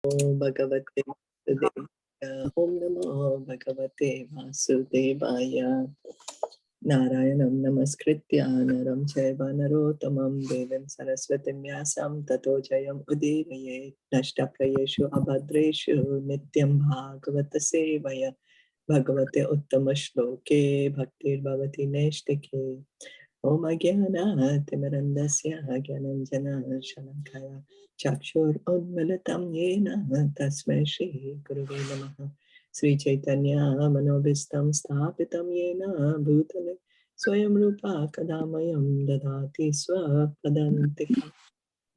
Bhagavate Vasudevaya. Om Namo Bhagavate Vasudevaya. Narayanam Namaskritya Naram Chaiva Narottamam Devim Saraswatim Vyasam Tato Jayam Udiraye Nashtaprayeshu Abhadreshu Nityam Bhagavata Sevaya Bhagavate Uttama Shloke Bhaktir Bhavati Neshtike Om Ajnana Timirandasya Jnananjana Shalankaya Chakshur Unmilitam Yena Tasmai Shri Gurave Namaha Sri Caitanya Manobhistam Sthapitam Yena Bhutale Swayam Rupa Kadamayam Dadati Swapadantikam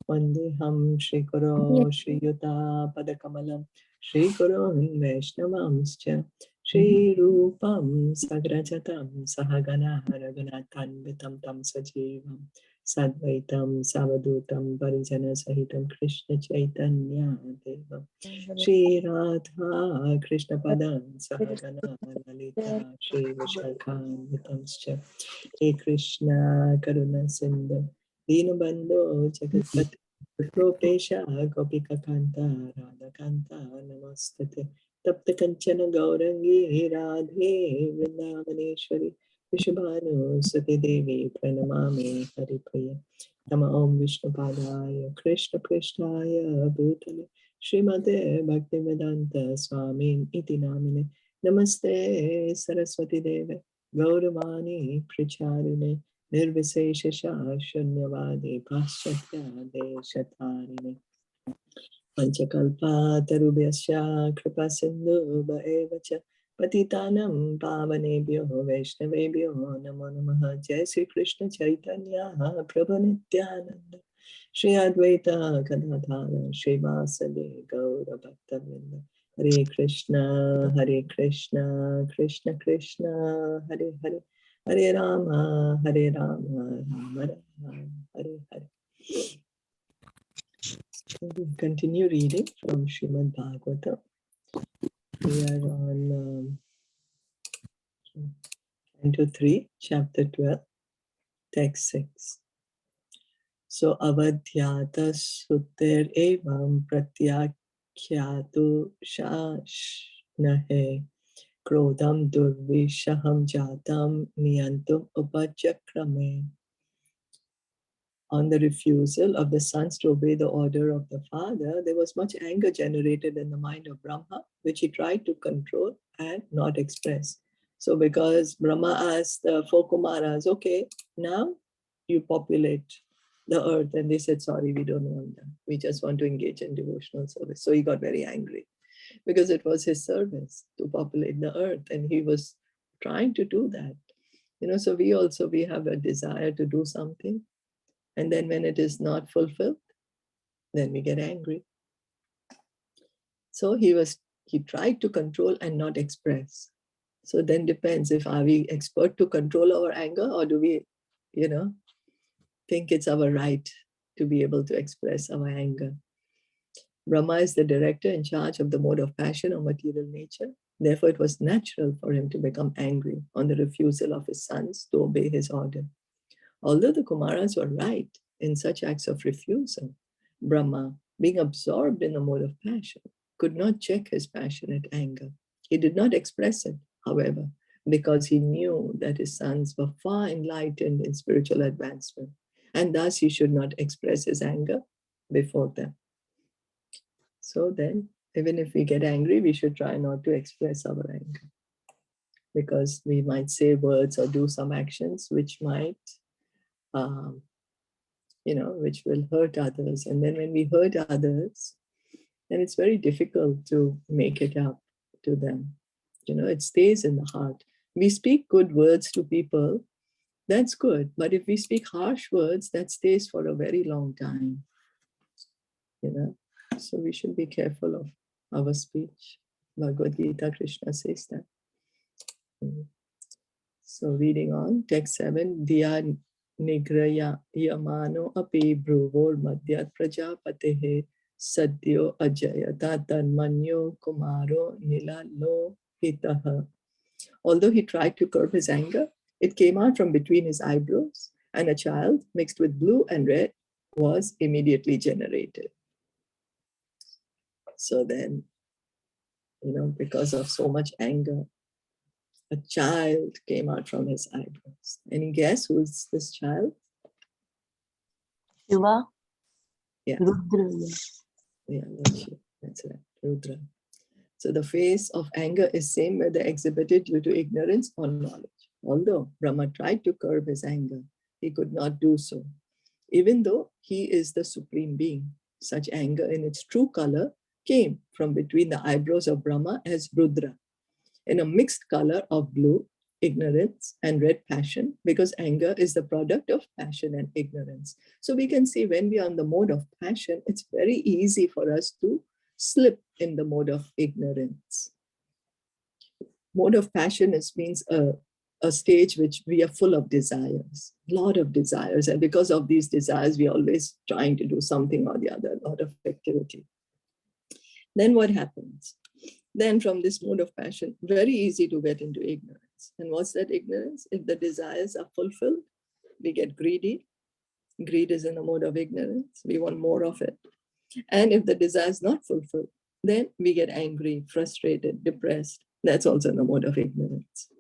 Vandeham Shri Guru Shri Yuta Padakamalam Shri Guru Vaishnavamscha Shri Rupam Sagrajatam Sahagana Raghunathanvitam Tam Sajivam Sadvaitam Savadutam Parijana Sahitam Krishna Chaitanya Devam Shri Radha Krishna Padam Sahagana Lalita Shri Vishakhanvitamscha He Krishna Karuna Sindhu Dinabandhu Jagatpati Gopesha Gopika Kanta Radha Kanta Namastate Tapta Kanchana Gaurangi Radhe Vrindavaneshwari Vishabhanu Sati Devi Pranamami Haripriya Nama Om Vishnu Padaya Krishna Krishnaya Bhutale Srimate Bhaktivedanta Swami Iti Namine Namaste Saraswati Deve Gauravani Pricharine Nirvisesha Shunyavadi Paschatya Deshatarine Panchakalpa Tarubhyasya Kripa Sindhu Bhaevacha Patitanam Pavanebhyo Vaishnavebhyo Namo Namaha Jai Sri Krishna Chaitanya Prabhu Nityananda Shri Advaita Gadadhara Shri Vasade Gaura Bhaktavrinda Hare Krishna Krishna Krishna Hare Hare Hare Rama Rama Rama Hare Hare. We'll continue reading from Srimad Bhagavatam. We are on Canto 3, Chapter 12, Text 6. So avadhyata sutter evam pratyakhyatu shashnahe krodam durvishaham jatam niyantum upachakrame. On the refusal of the sons to obey the order of the father, there was much anger generated in the mind of Brahma, which he tried to control and not express. So because Brahma asked the four Kumaras, okay, now you populate the earth. And they said, sorry, we don't want that. We just want to engage in devotional service. So he got very angry because it was his service to populate the earth. And he was trying to do that. So we have a desire to do something. And then when it is not fulfilled, then we get angry. So he tried to control and not express. So then depends if are we expert to control our anger, or do we, think it's our right to be able to express our anger. Brahma is the director in charge of the mode of passion or material nature. Therefore, it was natural for him to become angry on the refusal of his sons to obey his order. Although the Kumaras were right in such acts of refusal, Brahma, being absorbed in the mode of passion, could not check his passionate anger. He did not express it, however, because he knew that his sons were far enlightened in spiritual advancement, and thus he should not express his anger before them. So then, even if we get angry, we should try not to express our anger, because we might say words or do some actions which might which will hurt others. And then when we hurt others, then it's very difficult to make it up to them. It stays in the heart. We speak good words to people, that's good. But if we speak harsh words, that stays for a very long time. So we should be careful of our speech. Bhagavad Gita, Krishna says that. So reading on, text 7, Diya Nigraya Yamano api bruvor madhyat prajapatehe sadyo ajayata tanmanyo kumaro nilalo hitaha. Although he tried to curb his anger, it came out from between his eyebrows, and a child mixed with blue and red was immediately generated. So then, because of so much anger, a child came out from his eyebrows. Any guess who's this child? Shiva? Yeah. Rudra. Yeah, Lord Shiva. That's right, Rudra. So the face of anger is same whether exhibited due to ignorance or knowledge. Although Brahma tried to curb his anger, he could not do so. Even though he is the supreme being, such anger in its true color came from between the eyebrows of Brahma as Rudra, in a mixed color of blue, ignorance, and red passion, because anger is the product of passion and ignorance. So we can see when we are on the mode of passion, it's very easy for us to slip in the mode of ignorance. Mode of passion means a stage which we are full of desires, a lot of desires. And because of these desires, we are always trying to do something or the other, a lot of activity. Then what happens? Then from this mode of passion, very easy to get into ignorance. And what's that ignorance? If the desires are fulfilled, we get greedy. Greed is in the mode of ignorance. We want more of it. And if the desire is not fulfilled, then we get angry, frustrated, depressed. That's also in the mode of ignorance.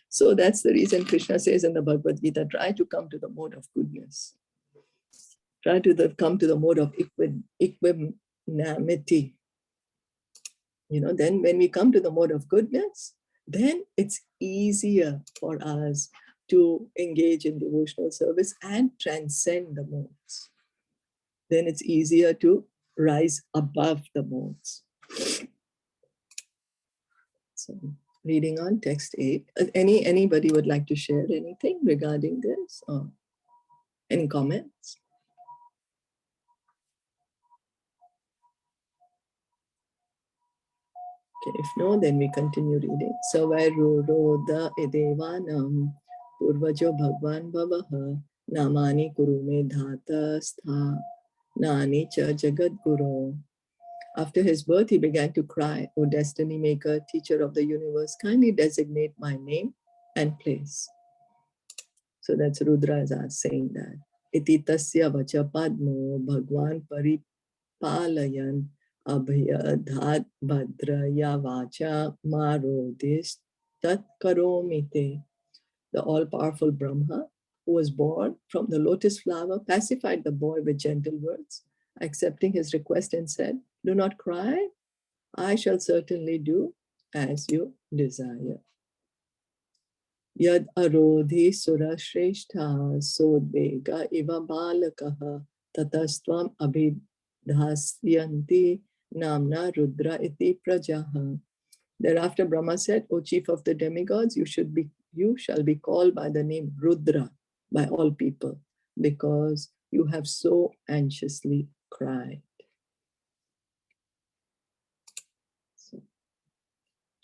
So that's the reason Krishna says in the Bhagavad Gita, try to come to the mode of goodness. Try to come to the mode of equanimity. Then when we come to the mode of goodness, then it's easier for us to engage in devotional service and transcend the modes. Then it's easier to rise above the modes. So, reading on text 8. Anybody would like to share anything regarding this? Or any comments? Okay, if no, then we continue reading. Savaruroda edevanam purvajo bhagwan bhavaha namani kurume dhata stha nani cha jagat guru. After his birth, he began to cry, O destiny maker, teacher of the universe, kindly designate my name and place. So that's Rudra as saying that. Iti tasya vacha padmo bhagwan paripalayan abhyadhat bhadraya vacha marodis tat karomite. The all-powerful Brahma, who was born from the lotus flower, pacified the boy with gentle words, accepting his request and said, do not cry. I shall certainly do as you desire. Yad arodhi sura shrestha sodvega iva balakaha tatastvam abhidhasyanti namna Rudra iti prajaha. Thereafter Brahma said, O chief of the demigods, you shall be called by the name Rudra by all people, because you have so anxiously cried.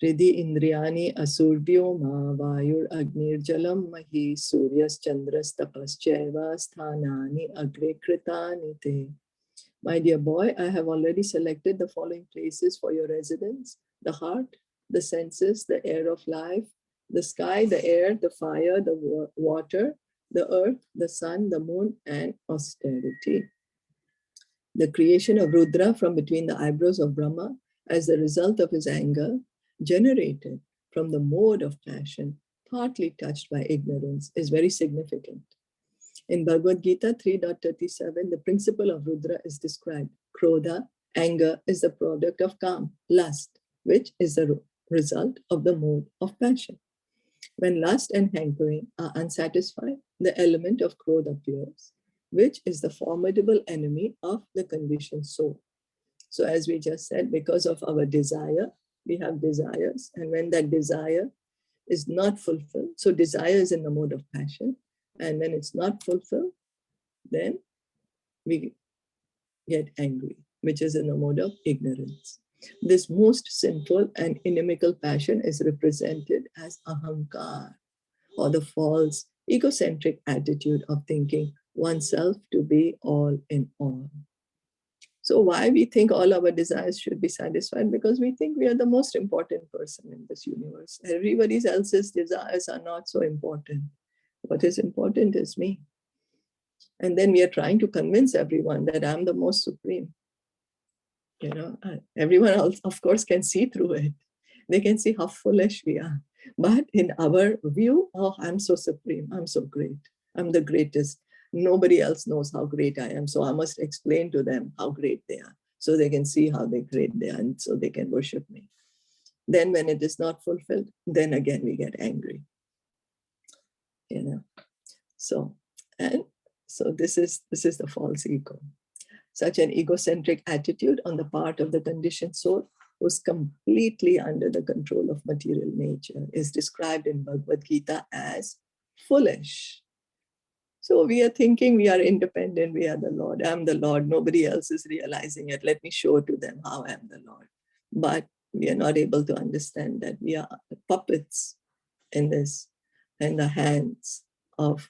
Hridi indriyani asurvyoma vayur agnir jalam mahi suryas chandras tapascheva sthanani agre kritani te. My dear boy, I have already selected the following places for your residence: the heart, the senses, the air of life, the sky, the air, the fire, the water, the earth, the sun, the moon, and austerity. The creation of Rudra from between the eyebrows of Brahma as the result of his anger, generated from the mode of passion, partly touched by ignorance, is very significant. In Bhagavad Gita 3.37, the principle of Rudra is described. Krodha, anger, is the product of Kam, lust, which is the result of the mode of passion. When lust and hankering are unsatisfied, the element of Krodha appears, which is the formidable enemy of the conditioned soul. So as we just said, because of our desire, we have desires, and when that desire is not fulfilled, so desire is in the mode of passion, and when it's not fulfilled, then we get angry, which is in the mode of ignorance. This most sinful and inimical passion is represented as ahankar, or the false egocentric attitude of thinking oneself to be all in all. So why we think all our desires should be satisfied? Because we think we are the most important person in this universe. Everybody else's desires are not so important. What is important is me. And then we are trying to convince everyone that I'm the most supreme. Everyone else, of course, can see through it. They can see how foolish we are. But in our view, oh, I'm so supreme. I'm so great. I'm the greatest. Nobody else knows how great I am. So I must explain to them how great they are, so they can see how great they are, and so they can worship me. Then when it is not fulfilled, then again we get angry. So this is the false ego. Such an egocentric attitude on the part of the conditioned soul, who's completely under the control of material nature, is described in Bhagavad Gita as foolish. So we are thinking we are independent, we are the Lord, I'm the Lord, nobody else is realizing it. Let me show to them how I'm the Lord. But we are not able to understand that we are puppets in this, in the hands of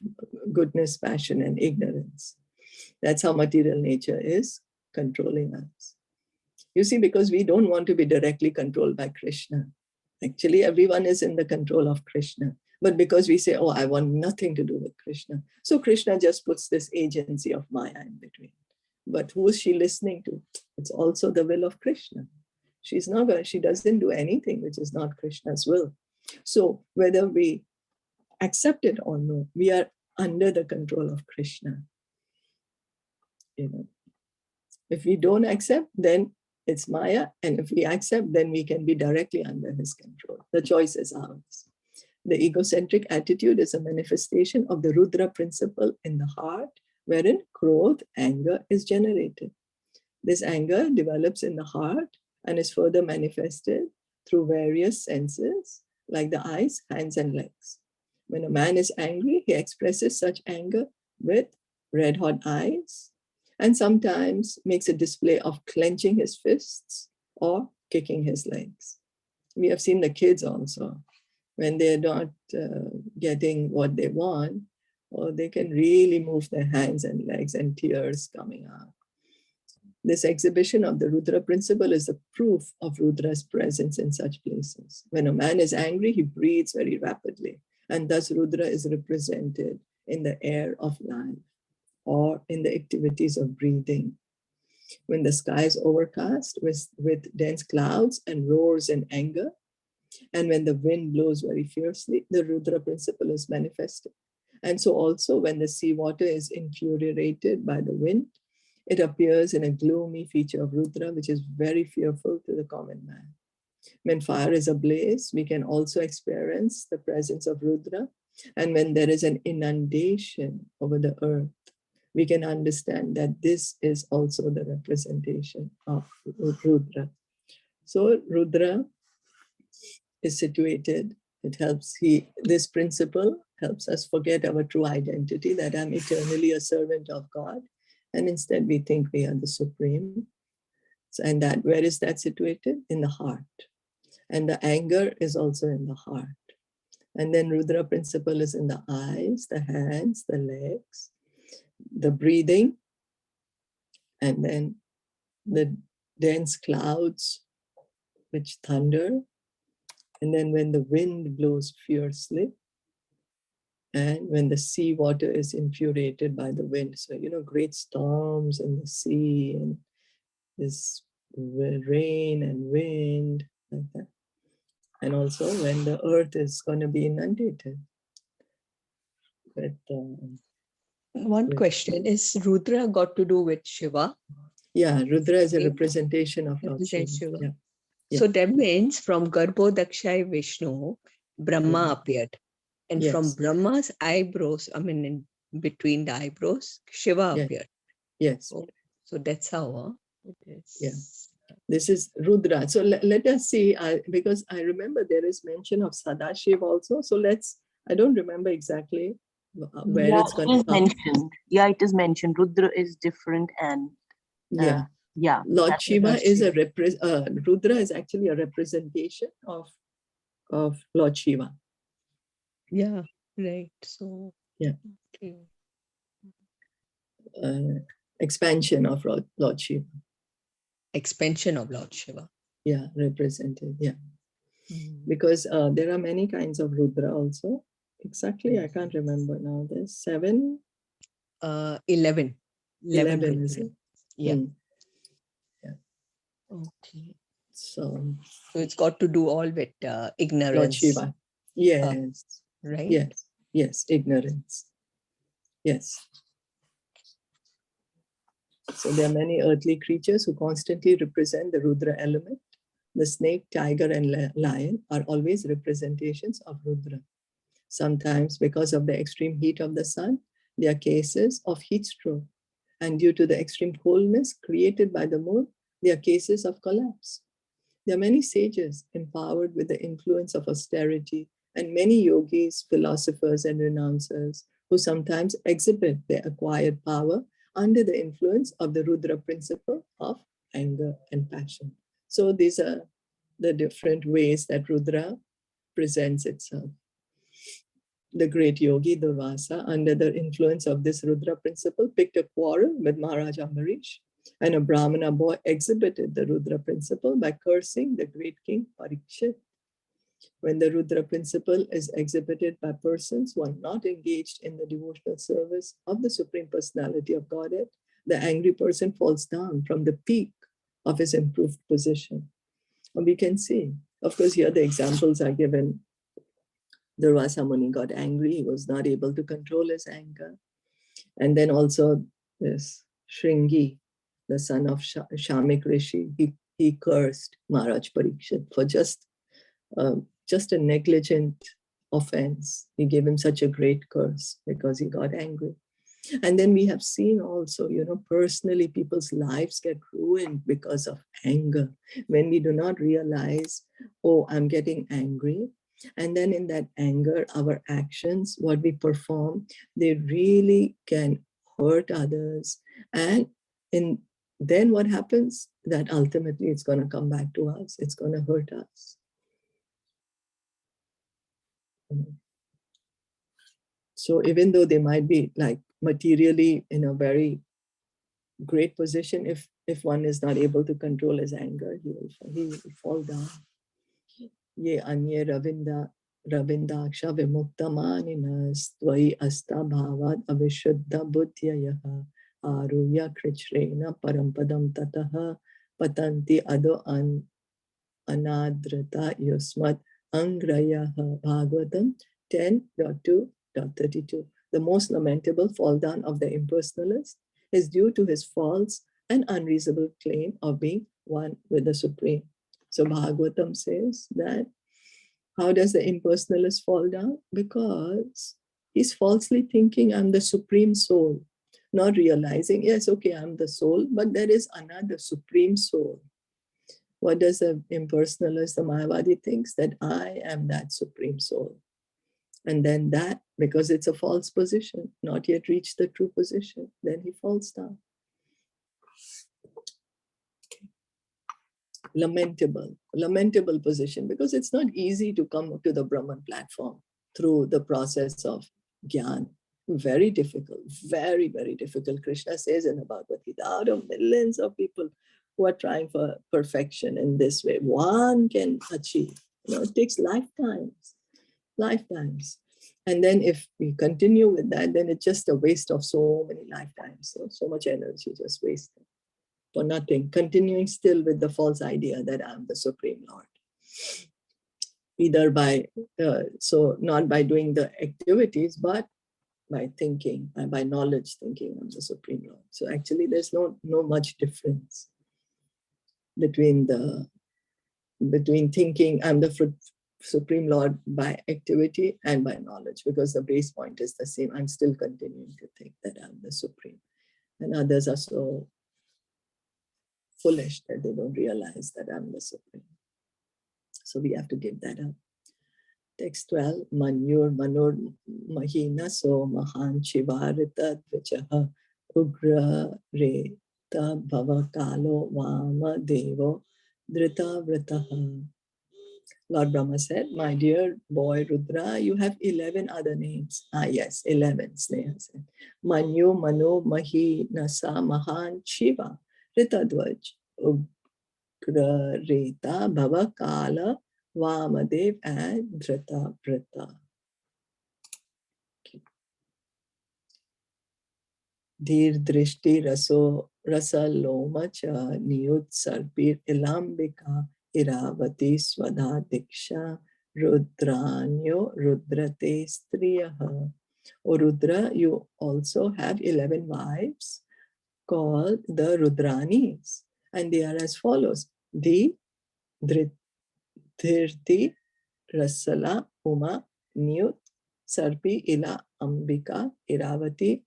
goodness, passion, and ignorance. That's how material nature is controlling us. You see, because we don't want to be directly controlled by Krishna. Actually, everyone is in the control of Krishna. But because we say, oh, I want nothing to do with Krishna. So Krishna just puts this agency of Maya in between. But who is she listening to? It's also the will of Krishna. She doesn't do anything which is not Krishna's will. So whether we accept it or no, we are under the control of Krishna. If we don't accept, then it's Maya. And if we accept, then we can be directly under his control. The choice is ours. The egocentric attitude is a manifestation of the Rudra principle in the heart, wherein growth, anger is generated. This anger develops in the heart and is further manifested through various senses, like the eyes, hands, and legs. When a man is angry, he expresses such anger with red-hot eyes, and sometimes makes a display of clenching his fists or kicking his legs. We have seen the kids also. When they're not getting what they want, or they can really move their hands and legs, and tears coming out. This exhibition of the Rudra principle is the proof of Rudra's presence in such places. When a man is angry, he breathes very rapidly, and thus Rudra is represented in the air of life or in the activities of breathing. When the sky is overcast with dense clouds and roars in anger, and when the wind blows very fiercely, the Rudra principle is manifested. And so also when the seawater is infuriated by the wind, it appears in a gloomy feature of Rudra, which is very fearful to the common man. When fire is ablaze, we can also experience the presence of Rudra. And when there is an inundation over the earth, we can understand that this is also the representation of Rudra. So Rudra is situated. It helps, this principle helps us forget our true identity, that I'm eternally a servant of God. And instead we think we are the supreme. And that, where is that situated? In the heart. And the anger is also in the heart. And then Rudra principle is in the eyes, the hands, the legs, the breathing, and then the dense clouds which thunder. And then when the wind blows fiercely, and when the sea water is infuriated by the wind. So, great storms in the sea, and this rain and wind, like that. And also when the earth is going to be inundated. One question, is Rudra got to do with Shiva? Yeah, Rudra is a representation of Lord Shiva. Yeah. So that means from Garbhodakshai Vishnu, Brahma appeared. And from Brahma's eyebrows, in between the eyebrows, Shiva appeared. Yes. So that's how it is. Yeah. This is Rudra. So let us see, because I remember there is mention of Sadashiv also. So I don't remember exactly where it's going to come. Mentioned. Yeah, it is mentioned. Rudra is different and Lord Shiva is Rudra is actually a representation of Lord Shiva. Yeah, right. So okay. Expansion of Lord Shiva. Expansion of Lord Shiva. Yeah, represented. Yeah. Because there are many kinds of Rudra also. Exactly, I can't remember now. There's 7. 11. 11 is it? Yeah. Okay. So it's got to do all with Lord ignorance. Shiva. Yes. Right? Yes. Yes. Ignorance. Yes. So there are many earthly creatures who constantly represent the Rudra element. The snake, tiger, and lion are always representations of Rudra. Sometimes, because of the extreme heat of the sun, they are cases of heat stroke. And due to the extreme coldness created by the moon, they are cases of collapse. There are many sages empowered with the influence of austerity, and many yogis, philosophers, and renouncers who sometimes exhibit their acquired power under the influence of the Rudra principle of anger and passion. So these are the different ways that Rudra presents itself. The great yogi Durvasa, under the influence of this Rudra principle, picked a quarrel with Maharaj Ambarish, and a Brahmana boy exhibited the Rudra principle by cursing the great king Parikshit. When the Rudra principle is exhibited by persons who are not engaged in the devotional service of the Supreme Personality of Godhead, the angry person falls down from the peak of his improved position. And we can see, of course, here the examples are given. Durvasa Muni got angry. He was not able to control his anger. And then also this Shringi, the son of Shamik Rishi, he cursed Maharaj Parikshit for just a negligent offense. He gave him such a great curse because he got angry. And then we have seen also, personally people's lives get ruined because of anger. When we do not realize, oh, I'm getting angry. And then in that anger, our actions, what we perform, they really can hurt others. And then what happens? That ultimately it's going to come back to us. It's going to hurt us. So even though they might be like materially in a very great position, if one is not able to control his anger, he will fall down. Ye anye ravindaksha vimuktamaninas tvai asta bhavad avishuddha buddhyayaha aruya krichrena parampadam tataha patanti ado anadrata yusmat angrayaha. Bhagavatam 10.2.32. The most lamentable fall down of the impersonalist is due to his false and unreasonable claim of being one with the Supreme. So Bhagavatam says that how does the impersonalist fall down? Because he's falsely thinking I'm the Supreme Soul, not realizing, yes, okay, I'm the soul, but there is another Supreme Soul. What does the impersonalist, the Mayavadi thinks? That I am that Supreme Soul. And then that, because it's a false position, not yet reached the true position, then he falls down. Lamentable position, because it's not easy to come to the Brahman platform through the process of Gyan. Very difficult, very, very difficult. Krishna says in the Bhagavad Gita, out of millions of people who are trying for perfection in this way, one can achieve. It takes lifetimes. And then if we continue with that, then it's just a waste of so many lifetimes. So much energy just wasted for nothing, continuing still with the false idea that I'm the Supreme Lord. Either by, not by doing the activities, but by thinking, by knowledge, thinking I'm the Supreme Lord. So actually there's no much difference between thinking I'm the Supreme Lord by activity and by knowledge, because the base point is the same. I'm still continuing to think that I'm the Supreme. And others are so foolish that they don't realize that I'm the Supreme. So we have to give that up. Text 12, Manyur Manur Mahina So Mahan Shivarita Dvichaha Ugra Reta Bhava Kalo Vama Devo Drita Vritaha. Lord Brahma said, my dear boy Rudra, you have 11 other names. Yes, 11, Sneha said. Manyu, Manu, Mahi, Nasa, Mahan, Shiva, Ritadvaj, Ugra, Reta, Bhava, Kala, Vamadev, and Dhrita Vrita. Okay. Dhir Drishti Raso Rasa Loma Cha Niyut Sarpir Ilambika Iravati Swadha Diksha Rudranyo Rudrate Striyaha. O Rudra, you also have 11 wives called the Rudranis, and they are as follows: Di, Dhirti, Rasala, Uma, Niyut, Sarpi, Ila, Ambika, Iravati,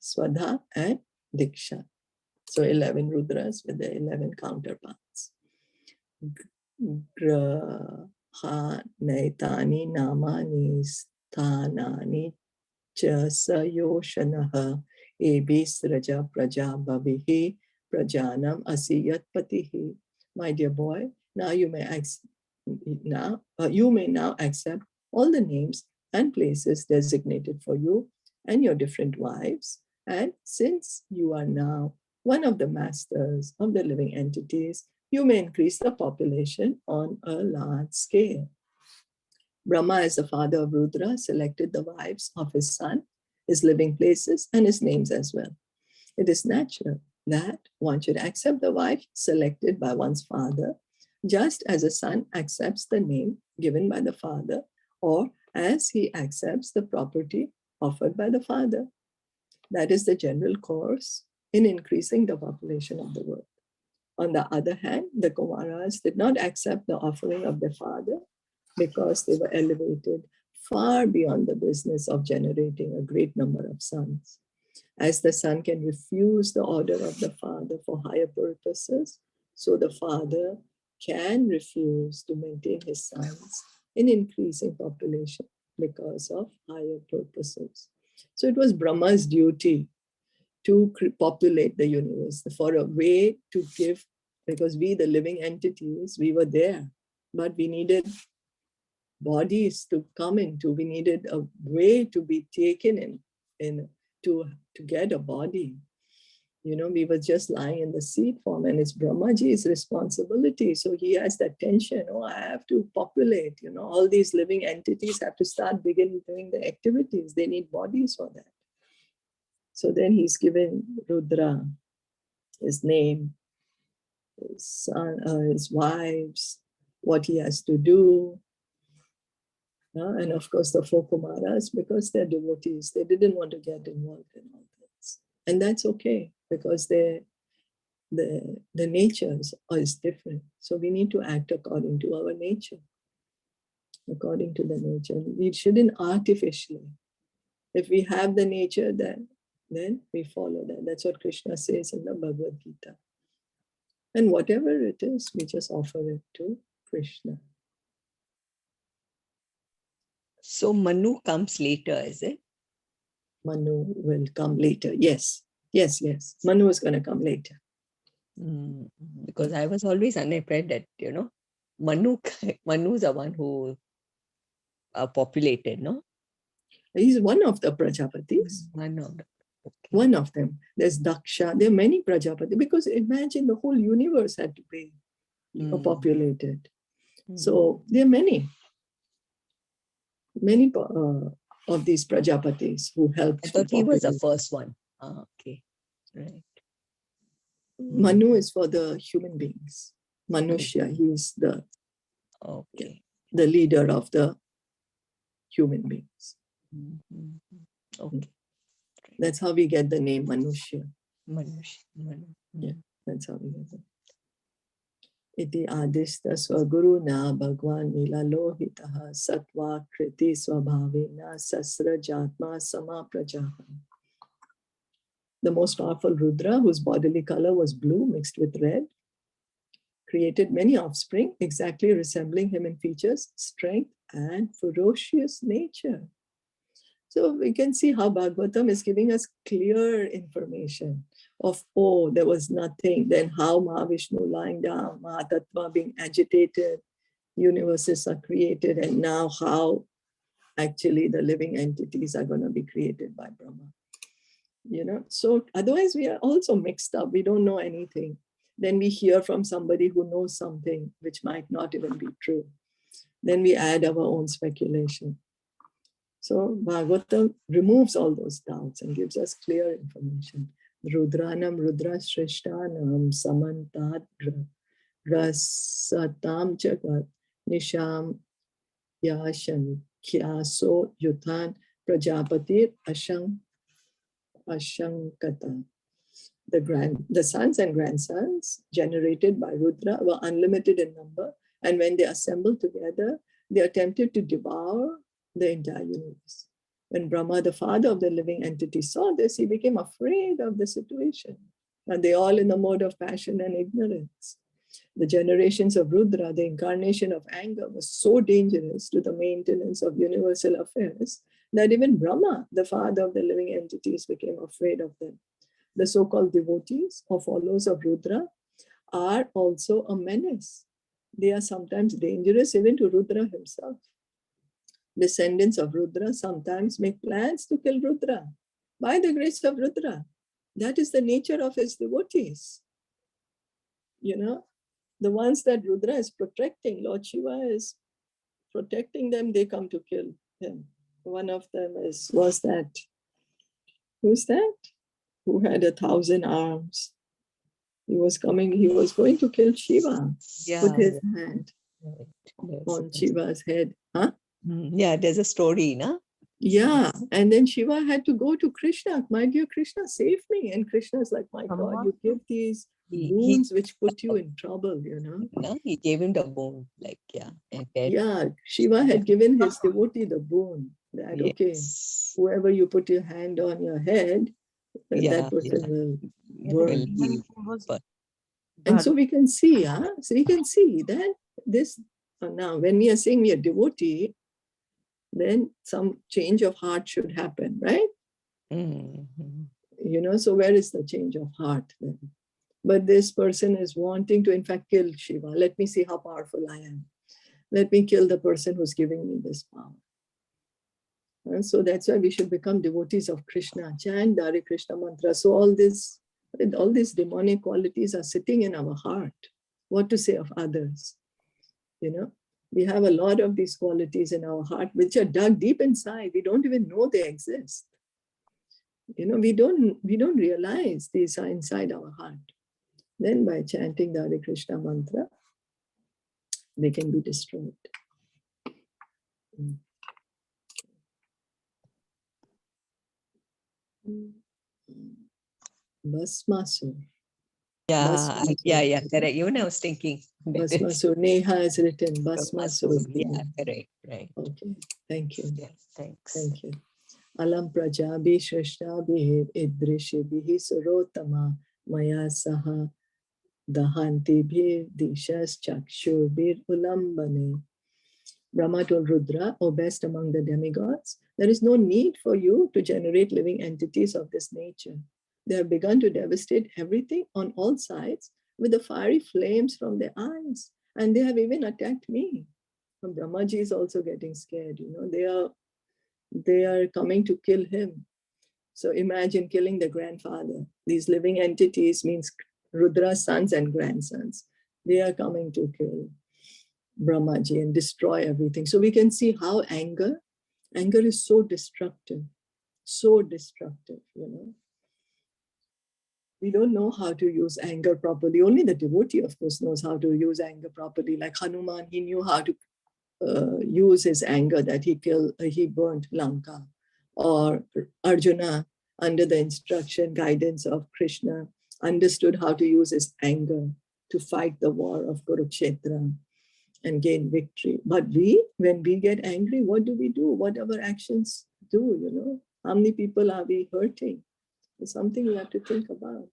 Swadha, and Diksha. So 11 Rudras with the 11 counterparts. Graha Naitani Namani Sthanani Cha Sayoshanaha Ebis Raja Praja Bhavihi Prajanam Asiyat Patihi. My dear boy, now you may now accept all the names and places designated for you and your different wives. And since you are now one of the masters of the living entities, you may increase the population on a large scale. Brahma, as the father of Rudra, selected the wives of his son, his living places, and his names as well. It is natural that one should accept the wife selected by one's father, just as a son accepts the name given by the father, or as he accepts the property offered by the father. That is the general course in increasing the population of the world. On the other hand, the Kumaras did not accept the offering of their father because they were elevated far beyond the business of generating a great number of sons. As the son can refuse the order of the father for higher purposes, so the father can refuse to maintain his sons in increasing population because of higher purposes. So it was Brahma's duty to populate the universe, for a way to give, because we, the living entities, we were there, but we needed bodies to come into, we needed a way to be taken in to get a body. You know, we were just lying in the seed form, and it's Brahmaji's responsibility. So he has that tension, oh, I have to populate, you know, all these living entities have to start doing the activities. They need bodies for that. So then he's given Rudra his name, his son, his wives, what he has to do. And of course, the four Kumaras, because they're devotees, they didn't want to get involved in all this. And that's okay, because the nature is different. So we need to act according to our nature, according to the nature. We shouldn't artificially. If we have the nature, then we follow that. That's what Krishna says in the Bhagavad Gita. And whatever it is, we just offer it to Krishna. So Manu comes later, is it? Manu will come later. Yes. Manu is going to come later. Because I was always unaware that, you know, Manu is the one who populated, no? He's one of the Prajapatis. One of them. Okay. One of them. There's Daksha. There are many Prajapati, because imagine the whole universe had to be populated. So there are many of these Prajapatis who helped. I thought he was the first one. Okay, right. Manu is for the human beings. Manushya, he's the leader of the human beings. Okay. That's how we get the name Manushya. Yeah, that's how we get it. Iti adista swaguruna bhagwan nilalohitaha satva kriti swabhavena sasrajatma samaprajaha. The most powerful Rudra, whose bodily color was blue mixed with red, created many offspring exactly resembling him in features, strength, and ferocious nature. So we can see how Bhagavatam is giving us clear information of, oh, there was nothing. Then how Mahavishnu lying down, Mahatattva being agitated, universes are created, and now how actually the living entities are going to be created by Brahma. You know, so otherwise we are also mixed up. We don't know anything. Then we hear from somebody who knows something which might not even be true. Then we add our own speculation. So Bhagavatam removes all those doubts and gives us clear information. Rudranam Rudra Shrishtanam Samantat Grasatam Jagat Nisham Yashan Kyaso Yutan Prajapati Ashankata. The sons and grandsons generated by Rudra were unlimited in number, and when they assembled together, they attempted to devour the entire universe. When Brahma, the father of the living entity, saw this, he became afraid of the situation. And they all in the mode of passion and ignorance. The generations of Rudra, the incarnation of anger, was so dangerous to the maintenance of universal affairs that even Brahma, the father of the living entities, became afraid of them. The so-called devotees or followers of Rudra are also a menace. They are sometimes dangerous even to Rudra himself. Descendants of Rudra sometimes make plans to kill Rudra by the grace of Rudra. That is the nature of his devotees. You know, the ones that Rudra is protecting, Lord Shiva is protecting them, they come to kill him. One of them was that, who's that? Who had 1,000 arms. He was going to kill Shiva. Put his hand on Shiva's head. Huh? Yeah, there's a story, no? Yeah, and then Shiva had to go to Krishna. My dear Krishna, save me. And Krishna's like, my God, you give these boons which put you in trouble, you know. No, he gave him the boon, like, yeah. Yeah, Shiva had given his devotee the boon that, okay, whoever you put your hand on your head, that person will burn. And so we can see, that this, now when we are saying we are devotee, then some change of heart should happen, right? Mm-hmm. You know, so where is the change of heart then? But this person is wanting to, in fact, kill Shiva. Let me see how powerful I am. Let me kill the person who's giving me this power. And so that's why we should become devotees of Krishna, chant Hare Krishna mantra. So all these demonic qualities are sitting in our heart. What to say of others? You know, we have a lot of these qualities in our heart, which are dug deep inside. We don't even know they exist. You know, we don't realize these are inside our heart. Then by chanting the Hare Krishna mantra, they can be destroyed. Bhasmasur. Yeah, correct. Even I was thinking. Bhasmasur. Neha has written Bhasmasur. Yeah, correct, right. Okay, thank you. Yeah, thanks. Thank you. Alam Prajabi Shrishta Bihir Idrishi Bihi Surotama Maya Saha Dahanti Bhir Dishas Chakshur Bir Ulambane. Brahma told Rudra, O best among the demigods, there is no need for you to generate living entities of this nature. They have begun to devastate everything on all sides with the fiery flames from their eyes. And they have even attacked me. And Brahmaji is also getting scared. You know, they are coming to kill him. So imagine killing the grandfather. These living entities means Rudra's sons and grandsons. They are coming to kill Brahmaji and destroy everything. So we can see how anger is so destructive, you know. We don't know how to use anger properly. Only the devotee, of course, knows how to use anger properly. Like Hanuman, he knew how to use his anger that he burnt Lanka. Or Arjuna, under the instruction, guidance of Krishna, understood how to use his anger to fight the war of Kurukshetra and gain victory. But when we get angry, what do? What our actions do, you know? How many people are we hurting? It's something we have to think about.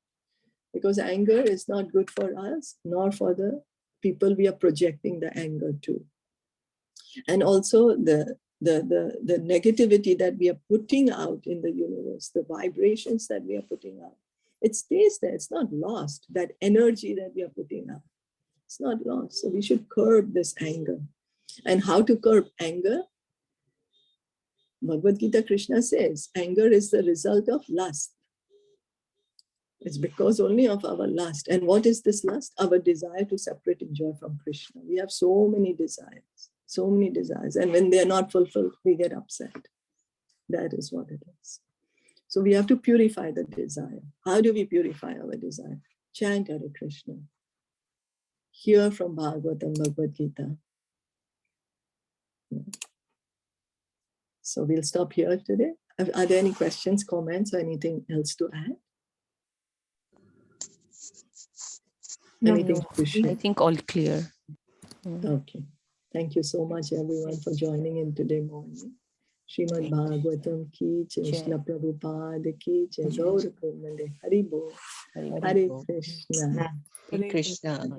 Because anger is not good for us, nor for the people we are projecting the anger to. And also the negativity that we are putting out in the universe, the vibrations that we are putting out, it stays there. It's not lost. That energy that we are putting out, it's not lost. So we should curb this anger. And how to curb anger? Bhagavad Gita, Krishna says, anger is the result of lust. It's because only of our lust. And what is this lust? Our desire to separate enjoy from Krishna. We have so many desires. And when they are not fulfilled, we get upset. That is what it is. So we have to purify the desire. How do we purify our desire? Chant Hare Krishna. Hear from Bhagavatam, Bhagavad Gita. So we'll stop here today. Are there any questions, comments, or anything else to add? No, Anything to share? I think all clear. Okay. Thank you so much, everyone, for joining in today morning. Srimad Bhagavatam ki jai, Srila Prabhupada ki jai, Gaur Purnande, Hari Bol, Hare Krishna. Hare Krishna.